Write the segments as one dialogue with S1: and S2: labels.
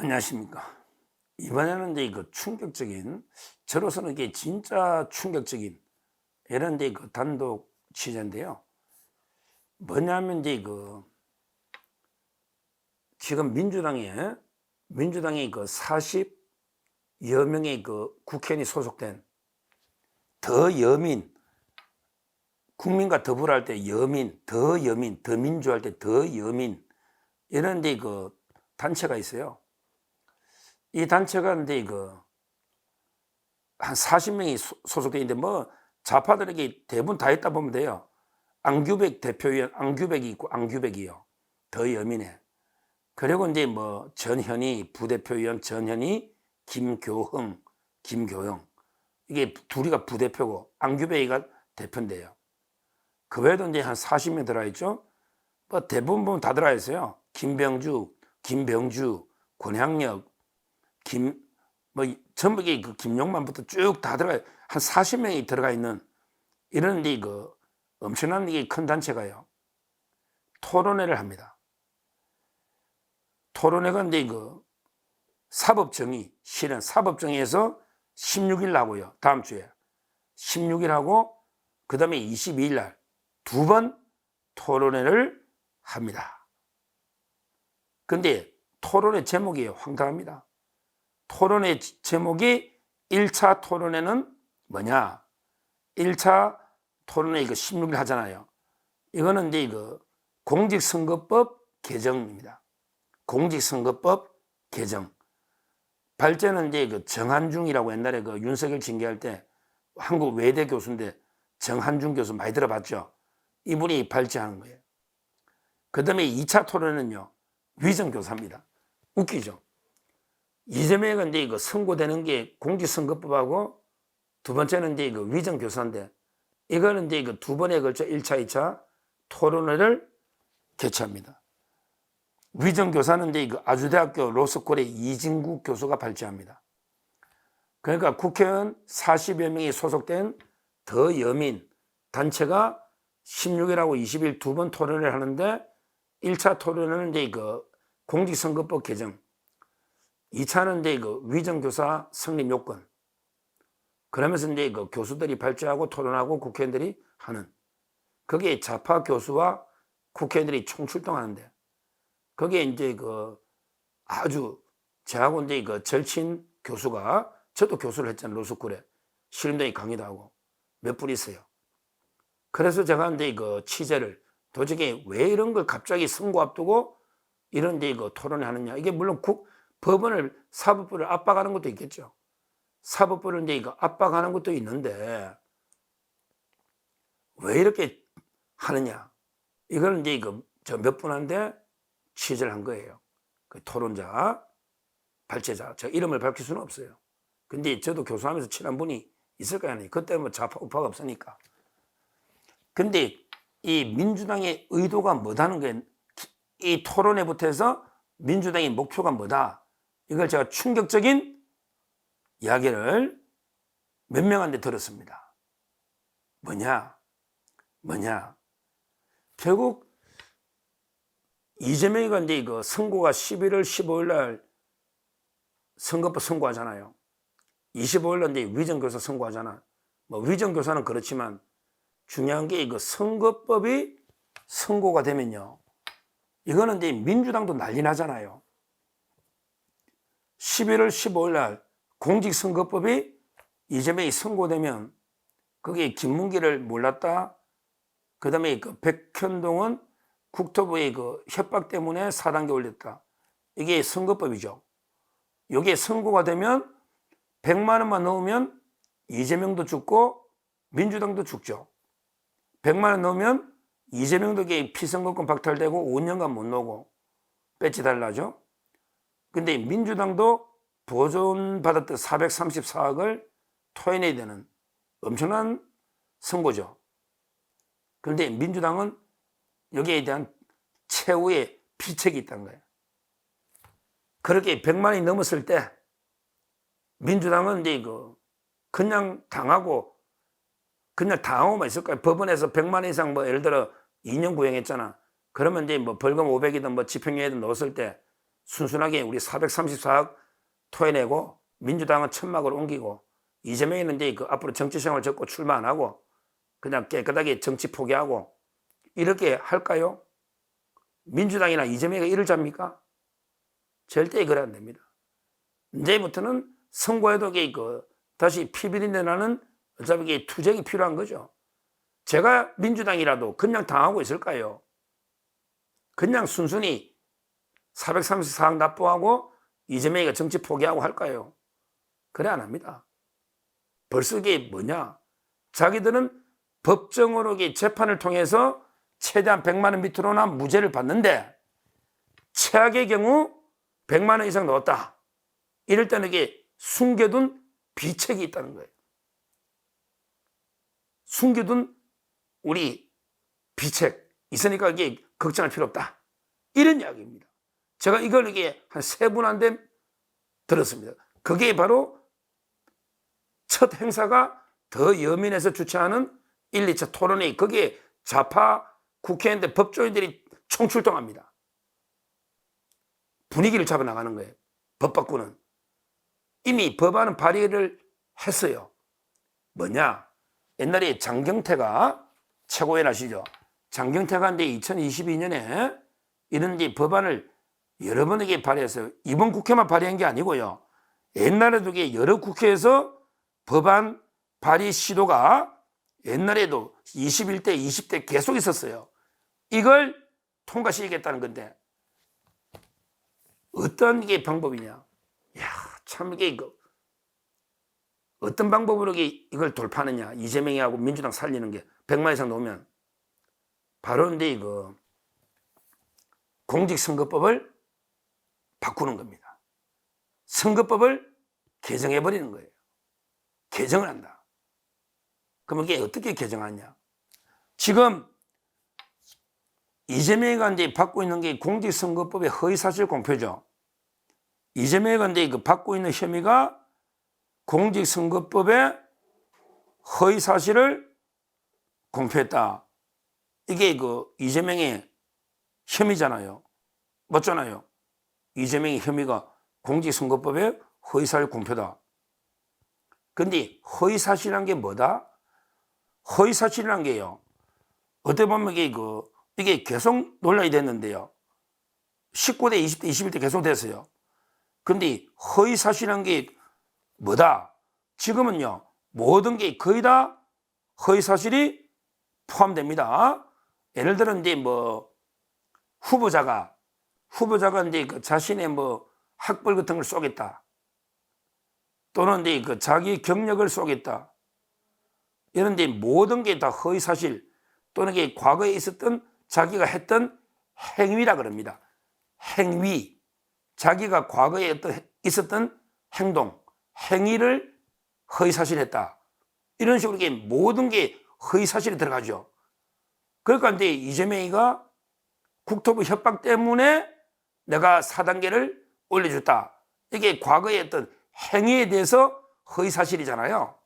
S1: 안녕하십니까. 이번에는 이제 그 충격적인, 저로서는 이게 진짜 충격적인 이런 이제 그 단독 취재인데요. 뭐냐면 이제 지금 민주당이 그 40여 명의 그 국회의원이 소속된 더 여민, 국민과 더불어 할 때 여민, 더 여민, 더 민주할 때 더 여민, 이런 데 그 단체가 있어요. 이 단체가 이제 한 40명이 소속되어 있는데 뭐 좌파들에게 대부분 다 있다 보면 돼요. 안규백 대표위원, 안규백이 있고 안규백이요. 더 여민해. 그리고 이제 뭐 전현희 부대표위원, 전현희, 김교흥, 김교영. 이게 둘이가 부대표고 안규백이가 대표인데요. 그 외에도 이제 한 40명 들어있죠. 뭐 대부분 보면 다 들어있어요. 김병주, 권향력, 뭐 전부 그 김용만부터 쭉 다 들어가, 한 40명이 들어가 있는 이런 엄청난 이게 큰 단체가요. 토론회를 합니다. 토론회가 이제 사법정의, 실은 사법정의에서 16일 하고요. 다음 주에 16일 하고 그 다음에 22일 날 2번 토론회를 합니다. 근데 토론회 제목이 황당합니다. 토론회 제목이 1차 토론회는 뭐냐? 1차 토론회 16일 하잖아요. 이거는 이제 공직선거법 개정입니다. 공직선거법 개정. 발제는 이제 정한중이라고 옛날에 윤석열 징계할 때 한국 외대 교수인데 정한중 교수 많이 들어봤죠? 이분이 발제하는 거예요. 그 다음에 2차 토론회는요, 위정교사입니다. 웃기죠? 이재명은 이제 선고되는 게 공직선거법하고 두 번째는 이제 위정교사인데 이거는 이제 2번에 걸쳐 1차, 2차 토론회를 개최합니다. 위정교사는 이제 아주대학교 로스쿨의 이진국 교수가 발제합니다. 그러니까 국회의원 40여 명이 소속된 더 여민 단체가 16일하고 20일 2번 토론회를 하는데 1차 토론회는 이제 공직선거법 개정, 2차는 이제 위정교사 성립 요건. 그러면서 이제 교수들이 발제하고 토론하고 국회의원들이 하는. 거기에 좌파 교수와 국회의원들이 총출동하는데, 거기에 이제 아주 저하고 이제 절친 교수가, 저도 교수를 했잖아요. 로스쿨에. 신림동에 강의도 하고 몇 분 있어요. 그래서 제가 이제 취재를, 도저히 왜 이런 걸 갑자기 선고 앞두고 이런 이제 토론을 하느냐. 이게 물론 법원을, 사법부를 압박하는 것도 있겠죠. 사법부를 이제 압박하는 것도 있는데 왜 이렇게 하느냐. 이걸 이제 저 몇 분한테 취재를 한 거예요. 그 토론자, 발제자. 저 이름을 밝힐 수는 없어요. 근데 저도 교수하면서 친한 분이 있을 거 아니에요. 그때 뭐 좌파, 우파가 없으니까. 근데 이 민주당의 의도가 뭐다는 게, 이 토론회부터 해서 민주당의 목표가 뭐다. 이걸 제가 충격적인 이야기를 몇 명한테 들었습니다. 뭐냐? 결국 이재명이가 이제 선고가 11월 15일 날 선거법 선고하잖아요. 25일 날 이제 위정교사 선고하잖아. 뭐 위정교사는 그렇지만 중요한 게 선거법이 선고가 되면요, 이거는 이제 민주당도 난리 나잖아요. 11월 15일 날 공직선거법이 이재명이 선고되면 거기에 김문기를 몰랐다. 그 다음에 백현동은 국토부의 협박 때문에 4단계 올렸다. 이게 선거법이죠. 이게 선고가 되면 100만 원만 넣으면 이재명도 죽고 민주당도 죽죠. 100만 원 넣으면 이재명도 피선거권 박탈되고 5년간 못 나오고 배지 달라죠. 근데 민주당도 보존받았던 434억을 토해내야 되는 엄청난 선고죠. 그런데 민주당은 여기에 대한 최후의 비책이 있다는 거예요. 그렇게 100만 원이 넘었을 때 민주당은 이제 그냥 당하고만 있을 거예요. 법원에서 100만 원 이상 예를 들어 2년 구형했잖아. 그러면 이제 벌금 500이든 집행유예든 넣었을 때 순순하게 우리 434억 토해내고 민주당은 천막을 옮기고 이재명이는 이제 그 앞으로 정치생활 접고 출마 안 하고 그냥 깨끗하게 정치 포기하고 이렇게 할까요? 민주당이나 이재명이 이를 잡니까? 절대 그래 안 됩니다. 이제부터는 선거에도 다시 피비린내 나는 어차피 투쟁이 필요한 거죠. 제가 민주당이라도 그냥 당하고 있을까요? 그냥 순순히 434억 납부하고 이재명이가 정치 포기하고 할까요? 그래 안 합니다. 벌써 이게 뭐냐? 자기들은 법정으로 재판을 통해서 최대한 100만 원 밑으로나 무죄를 받는데 최악의 경우 100만 원 이상 넣었다. 이럴 때는 이게 숨겨둔 비책이 있다는 거예요. 숨겨둔 우리 비책 있으니까 이게 걱정할 필요 없다. 이런 이야기입니다. 제가 이걸 이게 한 3분한테 들었습니다. 그게 바로 첫 행사가 더 여민에서 주최하는 1, 2차 토론회의, 거기에 좌파 국회의원들, 법조인들이 총출동합니다. 분위기를 잡아나가는 거예요. 법 바꾸는. 이미 법안은 발의를 했어요. 뭐냐? 옛날에 장경태가 최고위원 아시죠? 장경태가 이제 2022년에 이런 이제 법안을 여러 번에게 발의했어요. 이번 국회만 발의한 게 아니고요. 옛날에도 여러 국회에서 법안 발의 시도가 옛날에도 21대, 20대 계속 있었어요. 이걸 통과시키겠다는 건데 어떤 게 방법이냐? 이야, 참 이게 어떤 방법으로 이걸 돌파하느냐? 이재명이하고 민주당 살리는 게 100만 이상 놓으면 바로 이제 공직선거법을 바꾸는 겁니다. 선거법을 개정해버리는 거예요. 개정을 한다. 그럼 이게 어떻게 개정하냐? 지금 이재명이가 이제 받고 있는 게 공직선거법의 허위사실 공표죠. 이재명이가 이제 받고 있는 혐의가 공직선거법의 허위사실을 공표했다. 이게 이재명의 혐의잖아요. 맞잖아요. 이재명의 혐의가 공직선거법의 허위사실 공표다. 근데 허위사실이란 게 뭐다? 허위사실이란 게요. 어떻게 보면 이게 계속 논란이 됐는데요. 19대, 20대, 21대 계속 됐어요. 근데 허위사실이란 게 뭐다? 지금은요, 모든 게 거의 다 허위사실이 포함됩니다. 예를 들어 이제 후보자가 이제 자신의 학벌 같은 걸 쏘겠다. 또는 이제 자기 경력을 쏘겠다. 이런 데 모든 게 다 허위사실 또는 이게 과거에 있었던 자기가 했던 행위라 그럽니다. 행위. 자기가 과거에 있었던 행동, 행위를 허위사실했다. 이런 식으로 이게 모든 게 허위사실이 들어가죠. 그러니까 이제 이재명이가 국토부 협박 때문에 내가 4단계를 올려줬다. 이게 과거에 했던 행위에 대해서 허위사실이잖아요.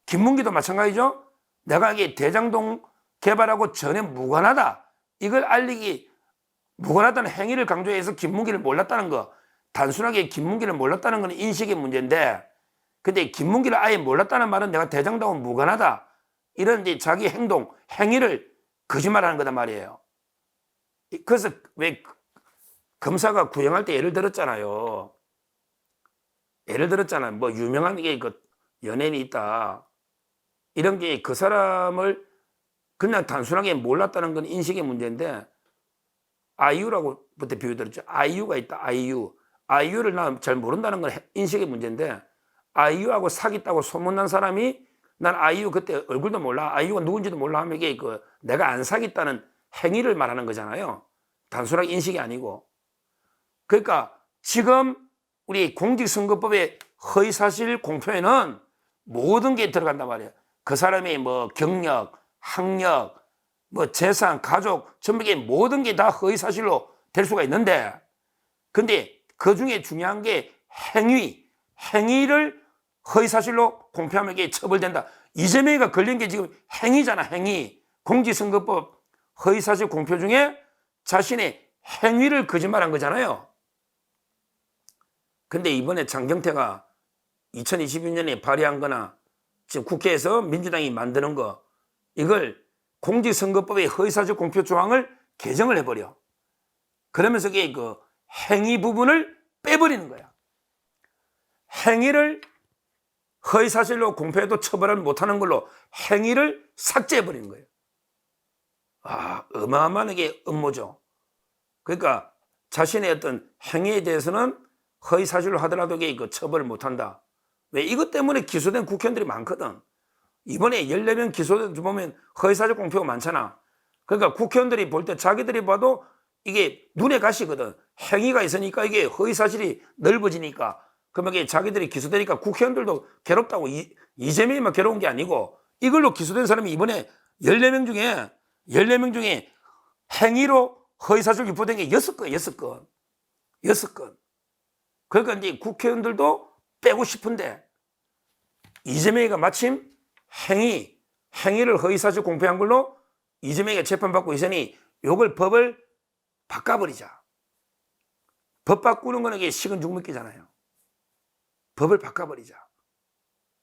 S1: 김문기도 마찬가지죠. 내가 이게 대장동 개발하고 전혀 무관하다. 이걸 알리기 무관하다는 행위를 강조해서 김문기를 몰랐다는 거. 단순하게 김문기를 몰랐다는 건 인식의 문제인데 근데 김문기를 아예 몰랐다는 말은 내가 대장동은 무관하다. 이런 이제 자기 행동, 행위를 거짓말하는 거단 말이에요. 그래서 왜 검사가 구형할 때 예를 들었잖아요. 유명한 연예인이 있다. 이런 게 그 사람을 그냥 단순하게 몰랐다는 건 인식의 문제인데 아이유라고 그때 비유 들었죠. 아이유가 있다. 아이유를 나 잘 모른다는 건 인식의 문제인데 아이유하고 사귀었다고 소문난 사람이 난 아이유 그때 얼굴도 몰라. 아이유가 누군지도 몰라 하면 이게 내가 안 사귀었다는 행위를 말하는 거잖아요. 단순하게 인식이 아니고. 그러니까 지금 우리 공직선거법의 허위사실 공표에는 모든 게 들어간단 말이에요. 그 사람의 경력, 학력, 재산, 가족, 전부 모든 게 다 허위사실로 될 수가 있는데 근데 그 중에 중요한 게 행위를 허위사실로 공표하면 이게 처벌된다. 이재명이가 걸린 게 지금 행위잖아, 행위. 공직선거법 허위사실 공표 중에 자신의 행위를 거짓말한 거잖아요. 근데 이번에 장경태가 2022년에 발의한 거나 지금 국회에서 민주당이 만드는 거, 이걸 공직선거법의 허위사실 공표 조항을 개정을 해버려. 그러면서 이게 그 행위 부분을 빼버리는 거야. 행위를 허위사실로 공표해도 처벌을 못하는 걸로 행위를 삭제해버리는 거예요. 어마어마한 게 음모죠. 그러니까 자신의 어떤 행위에 대해서는 허위사실로 하더라도 이게 처벌을 못한다. 왜? 이것 때문에 기소된 국회의원들이 많거든. 이번에 14명 기소된 보면 허위사실 공표가 많잖아. 그러니까 국회의원들이 볼 때 자기들이 봐도 이게 눈에 가시거든. 행위가 있으니까 이게 허위사실이 넓어지니까. 그러면 이게 자기들이 기소되니까 국회의원들도 괴롭다고. 이재명이만 괴로운 게 아니고 이걸로 기소된 사람이 이번에 14명 중에 행위로 허위사실 유포된 게 6건. 그러니까 이제 국회의원들도 빼고 싶은데 이재명이가 마침 행위를 허위사실 공표한 걸로 이재명이가 재판받고 있으니 요걸 법을 바꿔버리자. 법 바꾸는 거는 이게 식은 죽 먹기잖아요. 법을 바꿔버리자.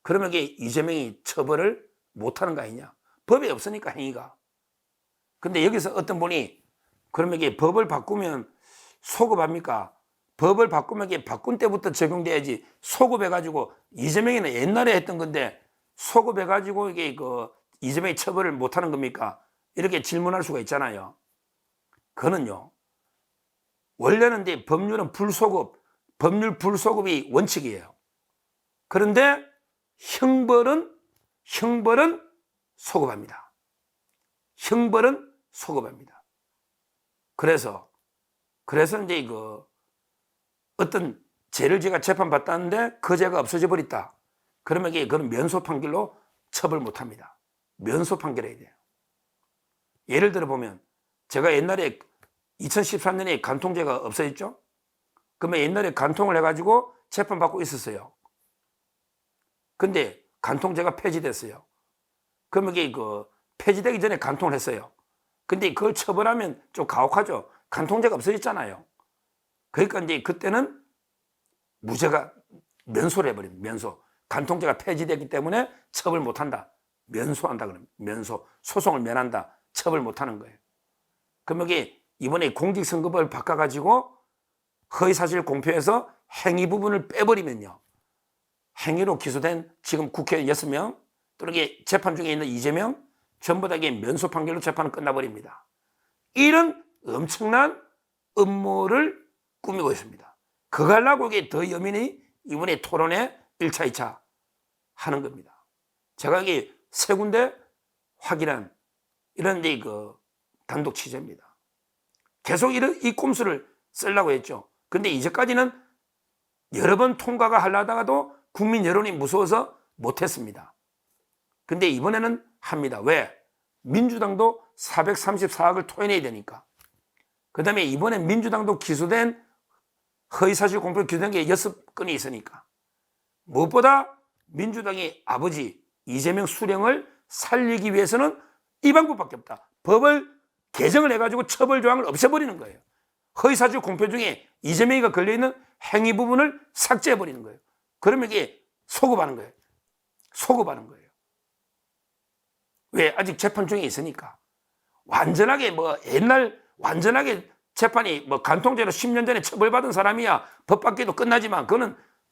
S1: 그러면 이게 이재명이 처벌을 못하는 거 아니냐. 법이 없으니까 행위가. 근데 여기서 어떤 분이 그러면 이게 법을 바꾸면 소급합니까? 법을 바꾸면 이게 바꾼 때부터 적용돼야지 소급해가지고 이재명이는 옛날에 했던 건데 소급해가지고 이게 이재명이 처벌을 못하는 겁니까? 이렇게 질문할 수가 있잖아요. 그거는요. 원래는 이제 법률은 법률 불소급이 원칙이에요. 그런데 형벌은 소급합니다. 형벌은 소급합니다. 그래서 이제 어떤 죄를 제가 재판받았는데 그 죄가 없어져 버렸다. 그러면 그건 면소 판결로 처벌 못합니다. 면소 판결해야 돼요. 예를 들어 보면 제가 옛날에 2013년에 간통죄가 없어졌죠. 그러면 옛날에 간통을 해가지고 재판받고 있었어요. 근데 간통죄가 폐지됐어요. 그러면 폐지되기 전에 간통을 했어요. 근데 그걸 처벌하면 좀 가혹하죠. 간통죄가 없어졌잖아요. 그러니까 이제 그때는 무죄가 면소를 해버립니다. 면소. 간통죄가 폐지됐기 때문에 처벌 못한다. 면소한다. 그러면 면소. 소송을 면한다. 처벌 못하는 거예요. 그러면 이번에 공직선거법을 바꿔가지고 허위사실 공표해서 행위 부분을 빼버리면요. 행위로 기소된 지금 국회의원 6명 또는 재판 중에 있는 이재명 전부 다 면소 판결로 재판은 끝나버립니다. 이런 엄청난 음모를 꾸미고 있습니다. 그거 하려고 더 여민이 이번에 토론회 1차, 2차 하는 겁니다. 제가 세 군데 확인한 이런 단독 취재입니다. 계속 이 꼼수를 쓰려고 했죠. 근데 이제까지는 여러 번 통과가 하려다가도 국민 여론이 무서워서 못했습니다. 근데 이번에는 합니다. 왜? 민주당도 434억을 토해내야 되니까. 그 다음에 이번에 민주당도 기소된 허위사실 공표 기소된 게 6건이 있으니까. 무엇보다 민주당의 아버지 이재명 수령을 살리기 위해서는 이 방법밖에 없다. 법을 개정을 해가지고 처벌 조항을 없애버리는 거예요. 허위사실 공표 중에 이재명이가 걸려있는 행위 부분을 삭제해버리는 거예요. 그러면 이게 소급하는 거예요. 소급하는 거예요. 왜? 아직 재판 중에 있으니까. 완전하게 완전하게 재판이 간통죄로 10년 전에 처벌받은 사람이야 법 바뀌도 끝나지만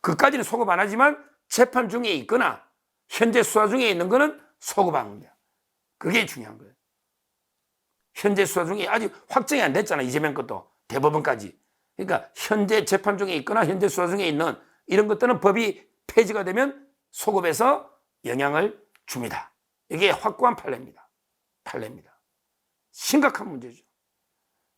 S1: 그까지는 소급 안 하지만 재판 중에 있거나 현재 수사 중에 있는 거는 소급하는 거야. 그게 중요한 거예요. 현재 수사 중에 아직 확정이 안 됐잖아. 이재명 것도 대법원까지. 그러니까 현재 재판 중에 있거나 현재 수사 중에 있는 이런 것들은 법이 폐지가 되면 소급해서 영향을 줍니다. 이게 확고한 판례입니다. 심각한 문제죠.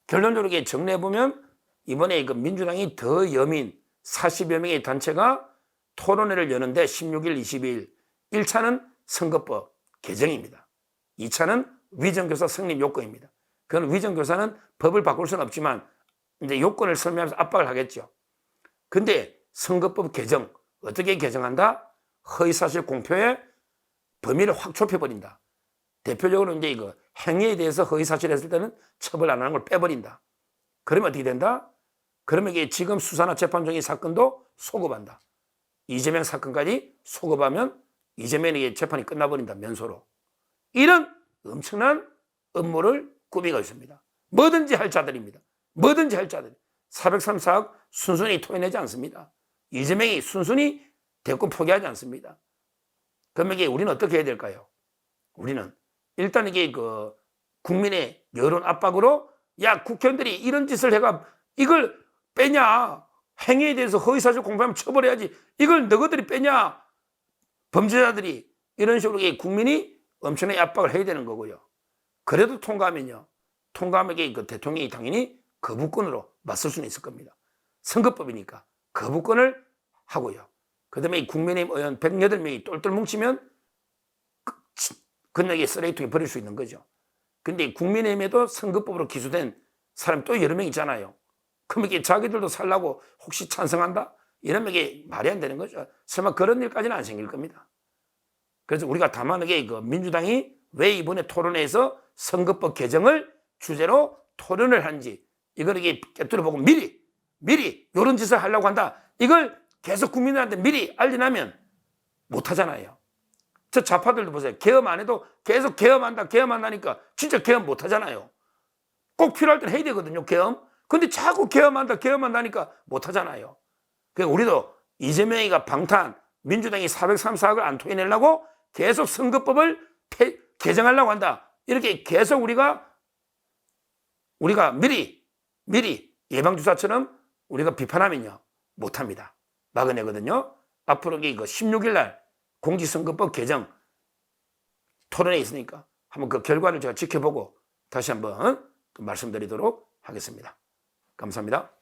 S1: 결론적으로 정리해보면 이번에 민주당이 더 여민 40여 명의 단체가 토론회를 여는데 16일, 22일 1차는 선거법 개정입니다. 2차는 위정교사 성립 요건입니다. 그건 위정교사는 법을 바꿀 수는 없지만 이제 요건을 설명하면서 압박을 하겠죠. 근데 선거법 개정 어떻게 개정한다? 허위사실 공표의 범위를 확 좁혀버린다. 대표적으로 이제 행위에 대해서 허위사실 했을 때는 처벌 안 하는 걸 빼버린다. 그러면 어떻게 된다? 그러면 이게 지금 수사나 재판 중인 사건도 소급한다. 이재명 사건까지 소급하면 이재명에게 재판이 끝나버린다. 면소로. 이런 엄청난 음모를 꾸미고 있습니다. 뭐든지 할 자들입니다. 뭐든지 할 자들. 434억 순순히 토해내지 않습니다. 이재명이 순순히 대권 포기하지 않습니다. 그러면 이게 우리는 어떻게 해야 될까요? 우리는 일단 이게 그 국민의 여론 압박으로 야, 국회의원들이 이런 짓을 해가 이걸 빼냐? 행위에 대해서 허위사실 공표하면 처벌해야지. 이걸 너희들이 빼냐? 범죄자들이 이런 식으로 국민이 엄청나게 압박을 해야 되는 거고요. 그래도 통과하면요. 통과하면 그 대통령이 당연히 거부권으로 맞설 수는 있을 겁니다. 선거법이니까 거부권을 하고요. 그 다음에 국민의힘 의원 108명이 똘똘 뭉치면 그녀에게 쓰레기통에 버릴 수 있는 거죠. 근데 국민의힘에도 선거법으로 기소된 사람이 또 여러 명 있잖아요. 그럼 이게 자기들도 살라고 혹시 찬성한다? 이러면 이게 말이 안 되는 거죠. 설마 그런 일까지는 안 생길 겁니다. 그래서 우리가 다만하게 그 민주당이 왜 이번에 토론회에서 선거법 개정을 주제로 토론을 하는지 이걸 이게 깨뚫어 보고 미리 이런 짓을 하려고 한다. 이걸 계속 국민들한테 미리 알려나면 못 하잖아요. 저 좌파들도 보세요. 개엄 안 해도 계속 개엄한다니까 진짜 개엄 못 하잖아요. 꼭 필요할 때는 해야 되거든요, 개엄. 근데 자꾸 개엄한다니까 못 하잖아요. 그러니까 우리도 이재명이가 방탄, 민주당이 434억을 안 토해내려고 계속 선거법을 개정하려고 한다. 이렇게 계속 우리가 미리 예방주사처럼 우리가 비판하면요. 못합니다. 막아내거든요. 앞으로 이거 16일 날 공직선거법 개정 토론회 있으니까 한번 그 결과를 제가 지켜보고 다시 한번 또 말씀드리도록 하겠습니다. 감사합니다.